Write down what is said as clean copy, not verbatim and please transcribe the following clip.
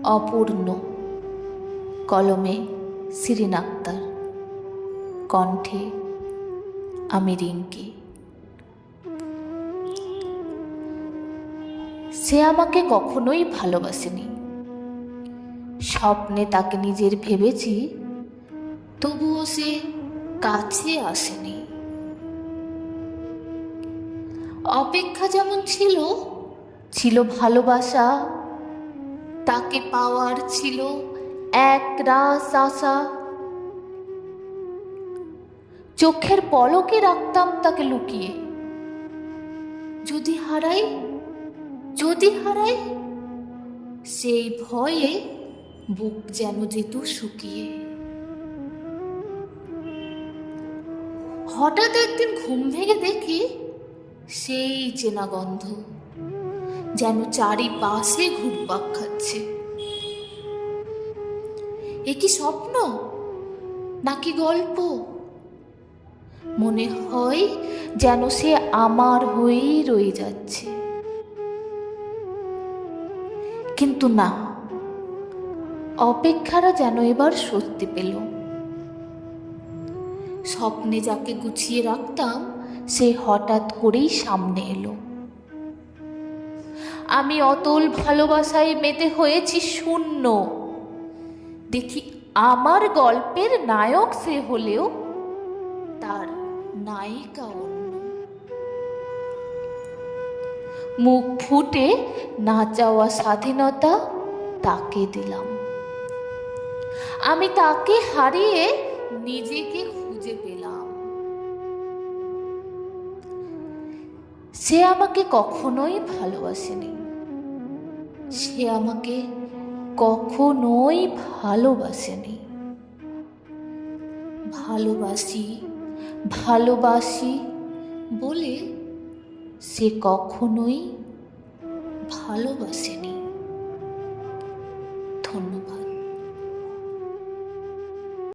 অপূর্ণ। কলমে শিরিন আক্তার, কণ্ঠে আমি রিঙ্কি। সে আমাকে কখনোই ভালোবাসেনি। স্বপ্নে তাকে নিজের ভেবেছি, তবুও সে কাছে আসেনি। অপেক্ষা যেমন ছিল, ছিল ভালোবাসা। তাকে পাওয়ার ছিল এক রাস আশা। চোখের পলকে রাখতাম তাকে লুকিয়ে। যদি হারাই, যদি হারাই, সেই ভয়ে বুক যেন যেত শুকিয়ে। হঠাৎ একদিন ঘুম ভেঙে দেখি সেই চেনা গন্ধ যেন চারিপাশে ঘুরপাক খাচ্ছে। এ কি স্বপ্ন নাকি গল্প? মনে হয় যেন সে আমার হয়েই রয়ে যাচ্ছে। কিন্তু না, অপেক্ষারা যেন এবার স্বস্তি পেল। স্বপ্নে যাকে গুছিয়ে রাখতাম সে হঠাৎ করেই সামনে এলো। আমি অতল ভালোবাসায় মেতে হয়েছি শূন্য। দেখি আমার গল্পের নায়ক সে হলেও তার নায়িকা অন্য। মুখ ফুটে না চাওয়া স্বাধীনতা তাকে দিলাম। আমি তাকে হারিয়ে নিজেকে খুঁজে পেলাম। সে আমাকে কখনোই ভালোবাসেনি। সে আমাকে কখনোই ভালোবাসেনি। ভালোবাসি, ভালোবাসি বলে সে কখনোই ভালোবাসেনি। ধন্যবাদ।